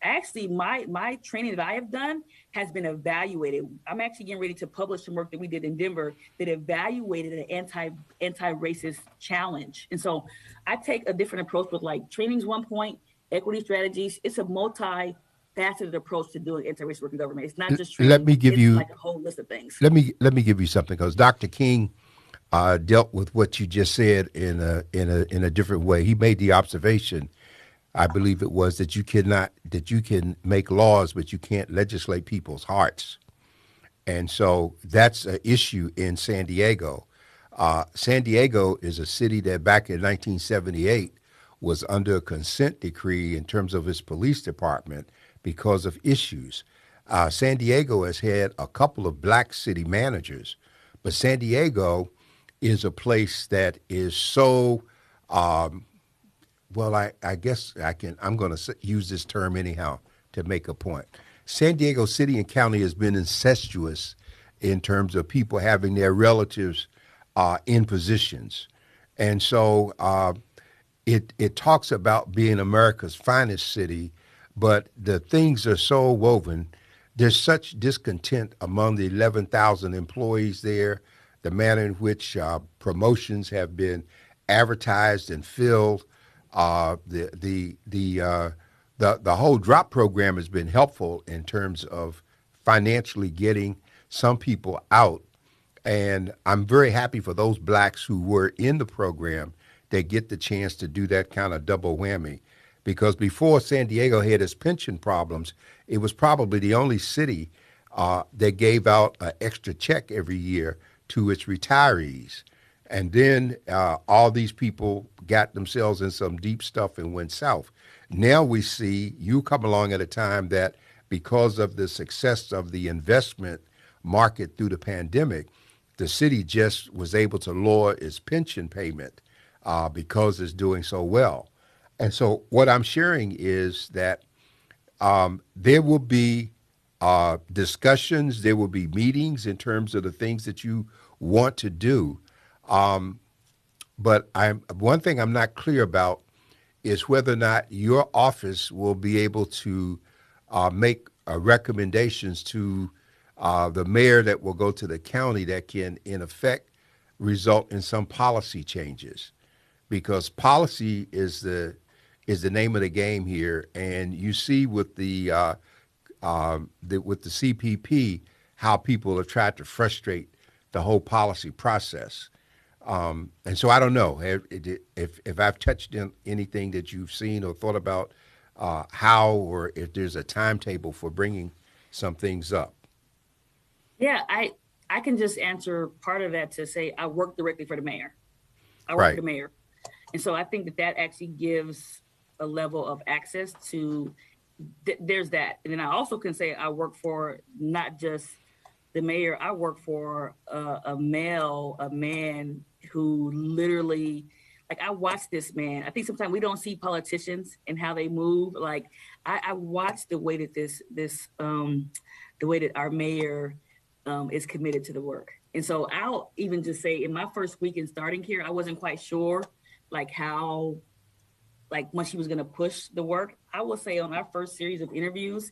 Actually, my training that I have done has been evaluated. I'm actually getting ready to publish some work that we did in Denver that evaluated an anti-racist challenge. And so I take a different approach with like training's one point, equity strategies. It's a multi-faceted approach to doing anti-racist work in government. It's not just training. Let me give you like a whole list of things. Let me give you something, because Dr. King dealt with what you just said in a different way. He made the observation, I believe it was, that you can make laws, but you can't legislate people's hearts. And so that's an issue in San Diego. San Diego is a city that back in 1978 was under a consent decree in terms of its police department because of issues. San Diego has had a couple of black city managers, but San Diego is a place that is so, well, I guess I'm going to use this term anyhow to make a point. San Diego City and County has been incestuous in terms of people having their relatives in positions. And so it talks about being America's finest city, but the things are so woven. There's such discontent among the 11,000 employees there, the manner in which promotions have been advertised and filled. The whole drop program has been helpful in terms of financially getting some people out. And I'm very happy for those blacks who were in the program that get the chance to do that kind of double whammy. Because before San Diego had its pension problems, it was probably the only city that gave out an extra check every year to its retirees. And then all these people got themselves in some deep stuff and went south. Now we see you come along at a time that, because of the success of the investment market through the pandemic, the city just was able to lower its pension payment because it's doing so well. And so what I'm sharing is that there will be discussions, there will be meetings in terms of the things that you want to do. But one thing I'm not clear about is whether or not your office will be able to make recommendations to the mayor that will go to the county that can, in effect, result in some policy changes. Because policy is the name of the game here, and you see with the CPP how people have tried to frustrate the whole policy process. And so I don't know if I've touched on anything that you've seen or thought about how, or if there's a timetable for bringing some things up. Yeah, I can just answer part of that to say I work directly for the mayor. I work Right. for the mayor. And so I think that actually gives a level of access to, there's that. And then I also can say I work for not just the mayor, I work for a man who literally, like, I watch this man. I think sometimes we don't see politicians and how they move. Like I watch the way that the way that our mayor is committed to the work. And so I'll even just say in my first week in starting here, I wasn't quite sure like how, like much he was going to push the work. I will say on our first series of interviews,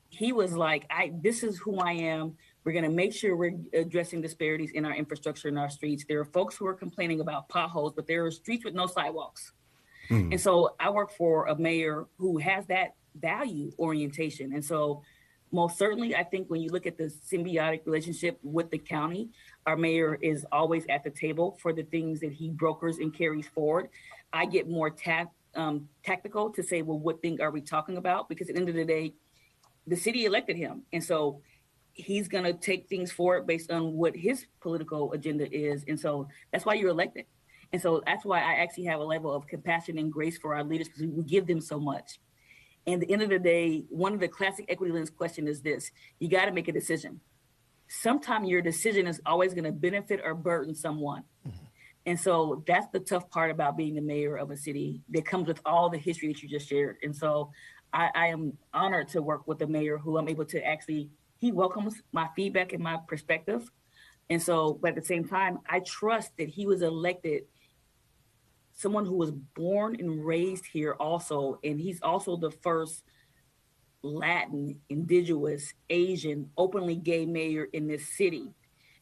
he was like, this is who I am. We're going to make sure we're addressing disparities in our infrastructure in our streets. There are folks who are complaining about potholes, but there are streets with no sidewalks. And so I work for a mayor who has that value orientation. And so most certainly, I think when you look at the symbiotic relationship with the county, our mayor is always at the table for the things that he brokers and carries forward. I get more tactical to say, well, what thing are we talking about? Because at the end of the day, the city elected him. And so he's going to take things forward based on what his political agenda is. And so that's why you're elected. And so that's why I actually have a level of compassion and grace for our leaders, because we give them so much. And at the end of the day, one of the classic equity lens question is this: you got to make a decision. Sometime your decision is always going to benefit or burden someone. And so that's the tough part about being the mayor of a city that comes with all the history that you just shared. And so I am honored to work with the mayor who I'm able to actually, he welcomes my feedback and my perspective. And so, but at the same time, I trust that he was elected someone who was born and raised here also. And he's also the first Latin, indigenous, Asian, openly gay mayor in this city.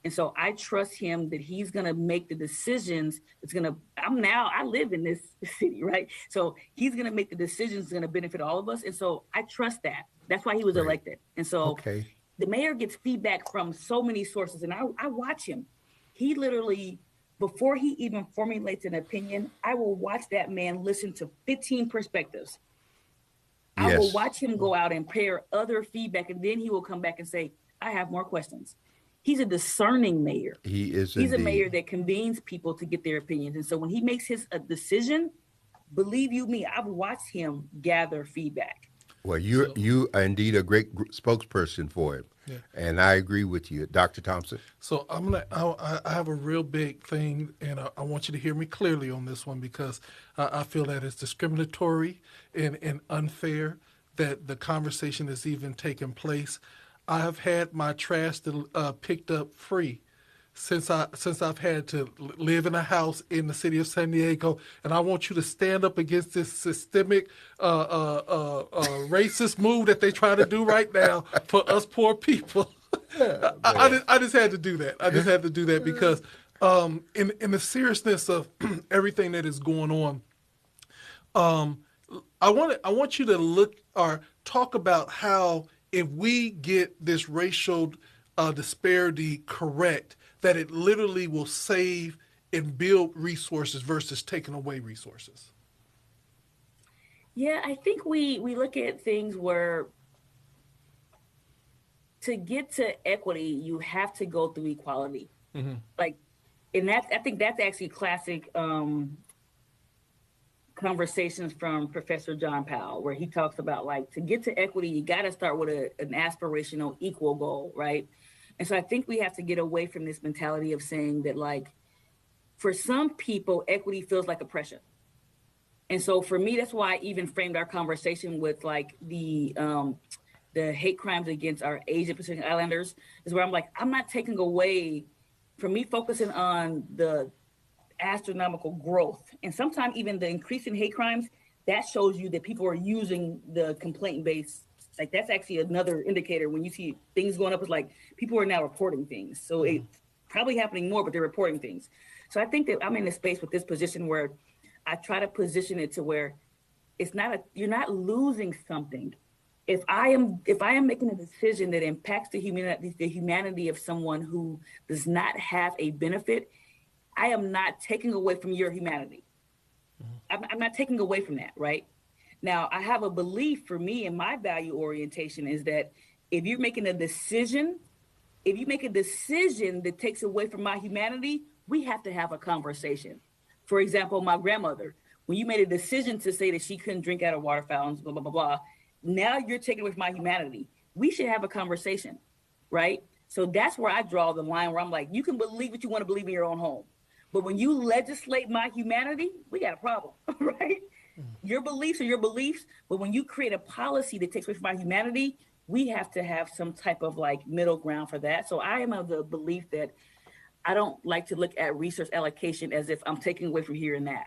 And so I trust him that he's going to make the decisions. I live in this city, right? So he's going to make the decisions that's going to benefit all of us. And so I trust that. That's why he was elected. And so the mayor gets feedback from so many sources, and I watch him. He literally, before he even formulates an opinion, I will watch that man listen to 15 perspectives. I will watch him go out and pair other feedback, and then he will come back and say, I have more questions. He's a discerning mayor. He's a mayor that convenes people to get their opinions. And so when he makes his decision, believe you me, I've watched him gather feedback. Well, you are indeed a great spokesperson for him. Yeah. And I agree with you. Dr. Thompson? So I have a real big thing, and I want you to hear me clearly on this one, because I feel that it's discriminatory and unfair that the conversation is even taking place. I have had my trash picked up free since I've had to live in a house in the city of San Diego, and I want you to stand up against this systemic racist move that they try to do right now for us poor people. I just had to do that. I just had to do that because in the seriousness of everything that is going on, I want you to look or talk about how, if we get this racial disparity correct, that it literally will save and build resources versus taking away resources. Yeah, I think we look at things where to get to equity, you have to go through equality. Mm-hmm. I think that's actually classic conversations from Professor John Powell, where he talks about, like, to get to equity, you got to start with an aspirational equal goal, right? And so I think we have to get away from this mentality of saying that, like, for some people, equity feels like oppression. And so for me, that's why I even framed our conversation with, like, the hate crimes against our Asian Pacific Islanders, is where I'm like, I'm not taking away from me focusing on the astronomical growth, and sometimes even the increase in hate crimes, that shows you that people are using the complaint base. Like, that's actually another indicator. When you see things going up, it's like people are now reporting things. So it's probably happening more, but they're reporting things. So I think that I'm in a space with this position where I try to position it to where it's not you're not losing something. If I am making a decision that impacts the humanity of someone who does not have a benefit, I am not taking away from your humanity. I'm not taking away from that, right? Now, I have a belief for me, and my value orientation is that if you're making a decision, if you make a decision that takes away from my humanity, we have to have a conversation. For example, my grandmother, when you made a decision to say that she couldn't drink out of water fountains, blah, blah, blah, blah, now you're taking away from my humanity. We should have a conversation, right? So that's where I draw the line, where I'm like, you can believe what you want to believe in your own home. But when you legislate my humanity, we got a problem, right? Your beliefs are your beliefs, but when you create a policy that takes away from my humanity, we have to have some type of, like, middle ground for that. So I am of the belief that I don't like to look at resource allocation as if I'm taking away from here and that.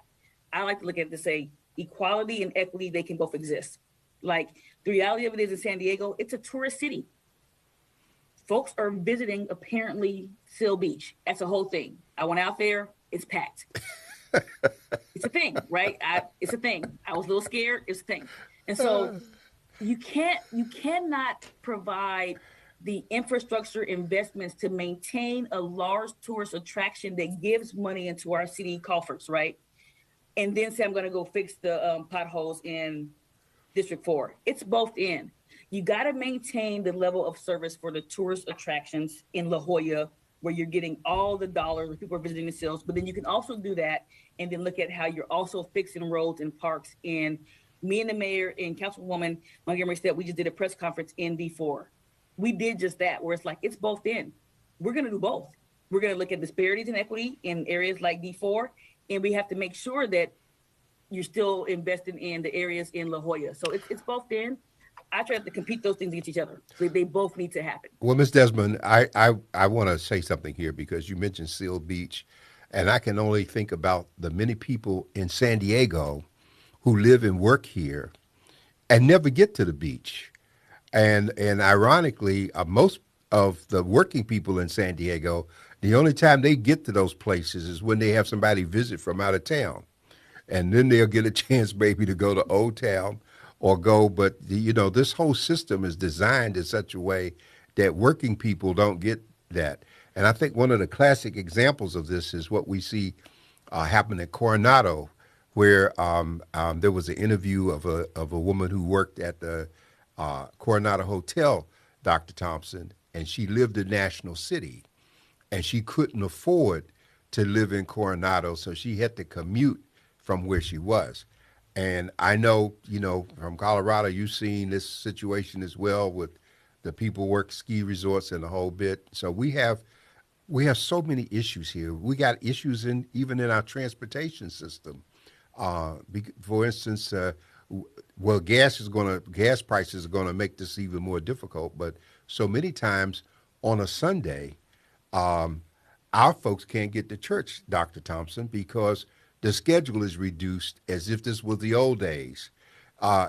I like to look at it to say equality and equity, they can both exist. Like, the reality of it is, in San Diego, it's a tourist city. folks are visiting apparently Seal Beach. That's a whole thing. I went out there, it's packed. It's a thing, right? It's a thing. I was a little scared, it's a thing. And so you cannot provide the infrastructure investments to maintain a large tourist attraction that gives money into our city coffers, right? And then say I'm going to go fix the potholes in District 4. It's both in. You got to maintain the level of service for the tourist attractions in La Jolla, where you're getting all the dollars where people are visiting the sales. But then you can also do that and then look at how you're also fixing roads and parks. And me and the mayor and Councilwoman Montgomery said we just did a press conference in D4. We did just that, where it's like it's both in. We're going to do both. We're going to look at disparities in equity in areas like D4, and we have to make sure that you're still investing in the areas in La Jolla. So it's both in. I try to compete those things against each other. They both need to happen. Well, Ms. Desmond, I want to say something here because you mentioned Seal Beach, and I can only think about the many people in San Diego who live and work here and never get to the beach. And ironically, most of the working people in San Diego, the only time they get to those places is when they have somebody visit from out of town. And then they'll get a chance maybe to go to Old Town or go. But, this whole system is designed in such a way that working people don't get that. And I think one of the classic examples of this is what we see happen at Coronado, where there was an interview of a woman who worked at the Coronado Hotel, Dr. Thompson, and she lived in National City, and she couldn't afford to live in Coronado, so she had to commute from where she was. And I know, from Colorado, you've seen this situation as well with the people work ski resorts and the whole bit. So we have so many issues here. We got issues even in our transportation system. For instance, gas prices are gonna make this even more difficult. But so many times on a Sunday, our folks can't get to church, Dr. Thompson, because the schedule is reduced as if this was the old days.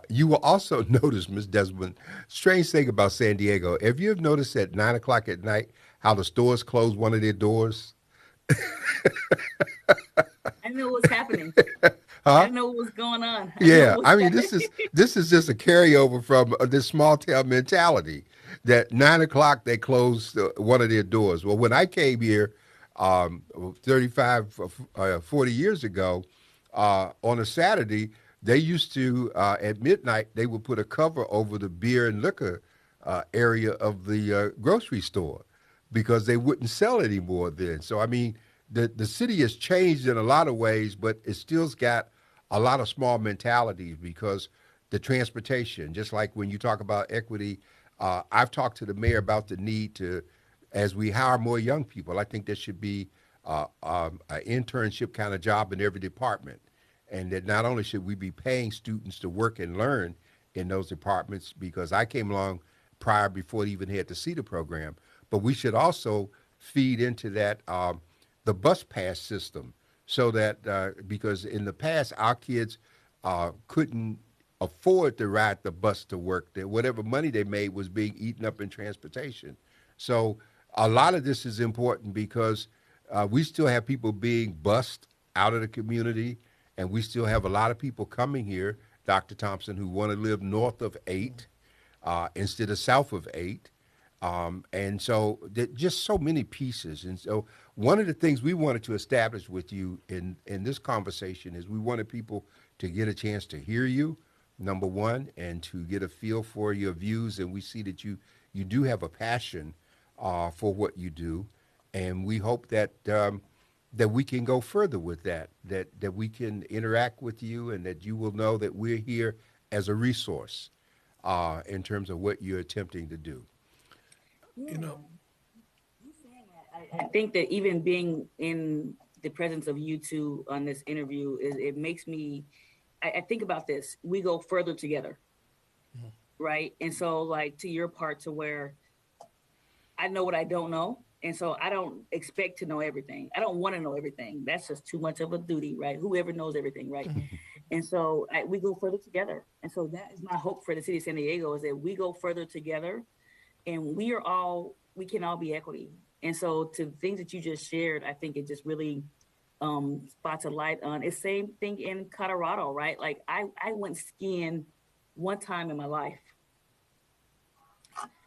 You will also notice, Ms. Desmond, strange thing about San Diego. Have you ever noticed at 9 o'clock at night how the stores close one of their doors? I know what's happening. Huh? I know what's going on. Yeah, I mean, this is just a carryover from this small town mentality that 9 o'clock they close one of their doors. Well, when I came here 35, 40 years ago, on a Saturday, they used to, at midnight, they would put a cover over the beer and liquor area of the grocery store because they wouldn't sell anymore then. So, I mean, the city has changed in a lot of ways, but it still's got a lot of small mentalities because the transportation, just like when you talk about equity, I've talked to the mayor about the need to, as we hire more young people, I think there should be an internship kind of job in every department. And that not only should we be paying students to work and learn in those departments, because I came along prior before they even had the CETA program, but we should also feed into that the bus pass system so that, because in the past, our kids couldn't afford to ride the bus to work. That whatever money they made was being eaten up in transportation. So a lot of this is important because we still have people being bused out of the community, and we still have a lot of people coming here, Dr. Thompson, who want to live north of 8 instead of south of 8. And so just so many pieces. And so one of the things we wanted to establish with you in this conversation is we wanted people to get a chance to hear you, number one, and to get a feel for your views. And we see that you do have a passion for what you do. And we hope that that we can go further with that we can interact with you and that you will know that we're here as a resource in terms of what you're attempting to do. You know, I think that even being in the presence of you two on this interview, it makes me, I think about this, we go further together, right? And so like to your part to where I know what I don't know. And so I don't expect to know everything. I don't want to know everything. That's just too much of a duty, right? Whoever knows everything, right? And so we go further together. And so that is my hope for the city of San Diego is that we go further together and we are all we can all be equity. And so to the things that you just shared, I think it just really spots a light on. It's same thing in Colorado, right? Like I went skiing one time in my life.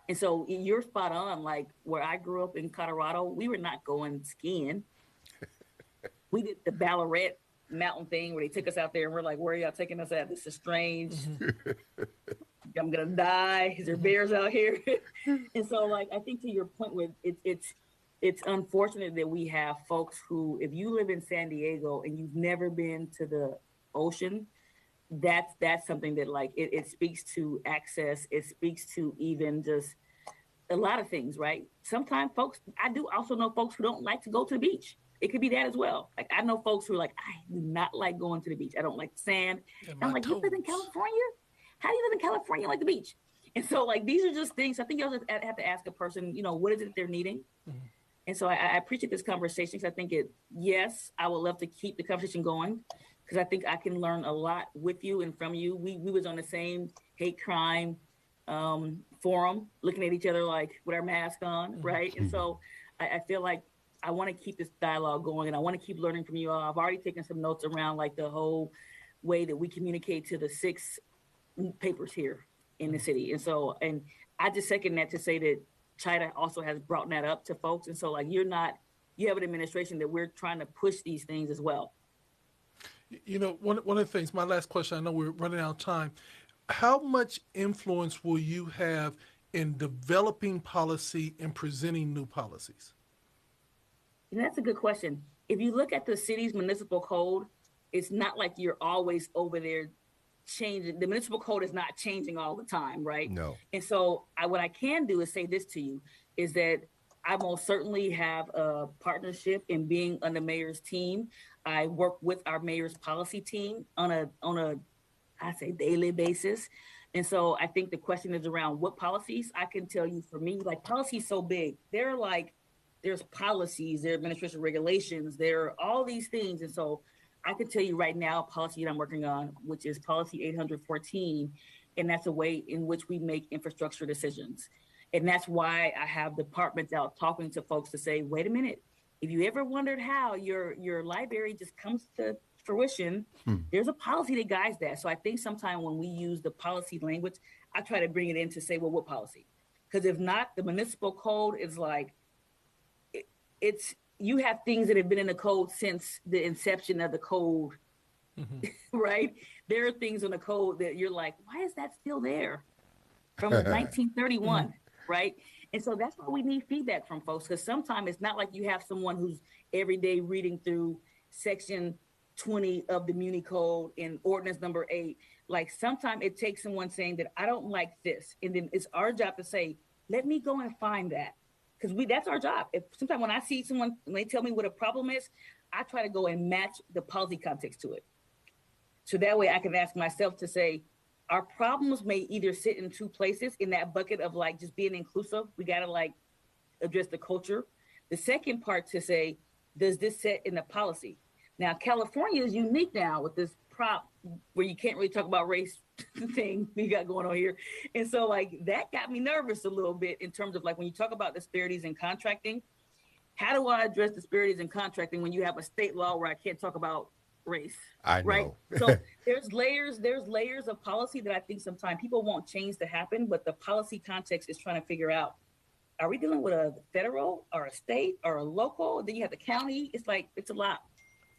And so you're spot on. Like where I grew up in Colorado, we were not going skiing. We did the Ballarat mountain thing where they took us out there and we're like, where are y'all taking us at? This is strange. I'm gonna die. Is there bears out here? And so, like, I think to your point, with it's unfortunate that we have folks who, if you live in San Diego and you've never been to the ocean, that's something that like it speaks to access. It speaks to even just a lot of things, right? Sometimes folks, I do also know folks who don't like to go to the beach. It could be that as well. Like I know folks who are like, I do not like going to the beach. I don't like the sand. And I'm like, you live in California? How do you live in California like the beach? And so like these are just things. I think you'll have to ask a person, you know, what is it they're needing? Mm-hmm. And so I appreciate this conversation because I think yes, I would love to keep the conversation going because I think I can learn a lot with you and from you. We was on the same hate crime forum, looking at each other like with our mask on, right? And so I feel like I want to keep this dialogue going and I want to keep learning from you all. I've already taken some notes around like the whole way that we communicate to the 6 papers here in the city. And so, and I just second that to say that China also has brought that up to folks. And so like, you have an administration that we're trying to push these things as well. You know, one of the things, my last question, I know we're running out of time. How much influence will you have in developing policy and presenting new policies? And that's a good question. If you look at the city's municipal code, it's not like you're always over there changing. The municipal code is not changing all the time, right? No. And so what I can do is say this to you, is that I most certainly have a partnership in being on the mayor's team. I work with our mayor's policy team on a I say daily basis. And so I think the question is around what policies. I can tell you for me, like policy is so big. There's policies, there are administration regulations, there are all these things. And so I can tell you right now, policy that I'm working on, which is policy 814, and that's a way in which we make infrastructure decisions. And that's why I have departments out talking to folks to say, wait a minute, if you ever wondered how your library just comes to fruition, there's a policy that guides that. So I think sometimes when we use the policy language, I try to bring it in to say, well, what policy? Because if not, the municipal code is like, you have things that have been in the code since the inception of the code, right? There are things in the code that you're like, why is that still there from 1931, right? And so that's why we need feedback from folks, because sometimes it's not like you have someone who's every day reading through section 20 of the Muni Code and ordinance number 8. Like sometimes it takes someone saying that I don't like this. And then it's our job to say, let me go and find that. Because that's our job. If sometimes when I see someone, when they tell me what a problem is, I try to go and match the policy context to it. So that way I can ask myself to say, our problems may either sit in 2 places in that bucket of like just being inclusive. We got to like address the culture. The second part to say, does this set in the policy? Now, California is unique now with this prop where you can't really talk about race thing we got going on here. And so like that got me nervous a little bit in terms of like when you talk about disparities in contracting, how do I address disparities in contracting when you have a state law where I can't talk about race? I right? know. So there's layers of policy that I think sometimes people want change to happen, but the policy context is trying to figure out, are we dealing with a federal or a state or a local? Then you have the county. It's like, it's a lot.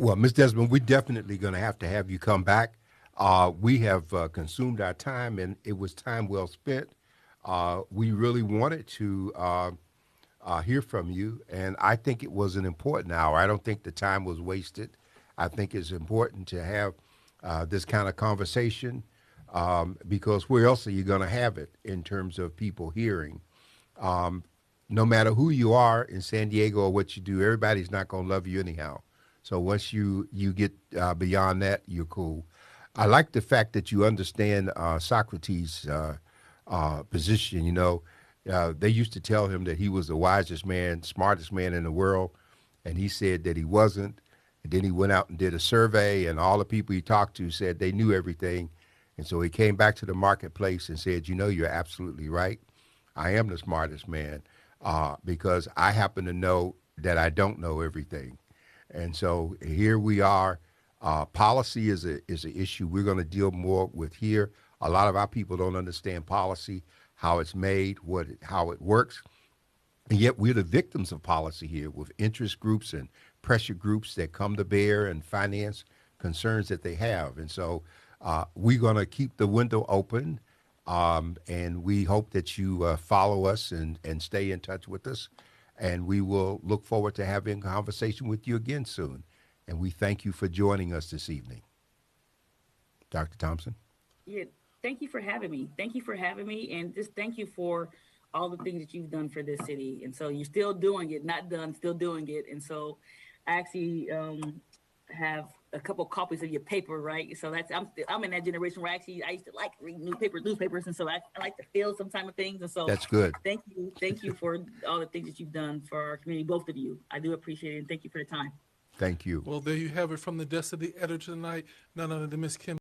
Well, Ms. Desmond, we're definitely going to have you come back. We have consumed our time, and it was time well spent. We really wanted to hear from you, and I think it was an important hour. I don't think the time was wasted. I think it's important to have this kind of conversation because where else are you going to have it in terms of people hearing? No matter who you are in San Diego or what you do, everybody's not going to love you anyhow. So once you get beyond that, you're cool. I like the fact that you understand Socrates' position. You know, they used to tell him that he was the wisest man, smartest man in the world, and he said that he wasn't. And then he went out and did a survey, and all the people he talked to said they knew everything. And so he came back to the marketplace and said, you know, you're absolutely right. I am the smartest man. because I happen to know that I don't know everything. And so here we are. Policy is an issue we're going to deal more with here. A lot of our people don't understand policy, how it's made, how it works. And yet we're the victims of policy here with interest groups and pressure groups that come to bear and finance concerns that they have. And so we're going to keep the window open. And we hope that you follow us and stay in touch with us. And we will look forward to having a conversation with you again soon. And we thank you for joining us this evening. Dr. Thompson? Yeah, thank you for having me. Thank you for having me, and just thank you for all the things that you've done for this city. And so you're still doing it, not done, still doing it. And so I actually have a couple copies of your paper, right? So I'm in that generation where I used to like read newspapers, and so I like to feel some type of things. And so That's good. thank you for all the things that you've done for our community, both of you. I do appreciate it, and thank you for the time. Thank you. Well, there you have it from the desk of the editor tonight. None other than Miss Kim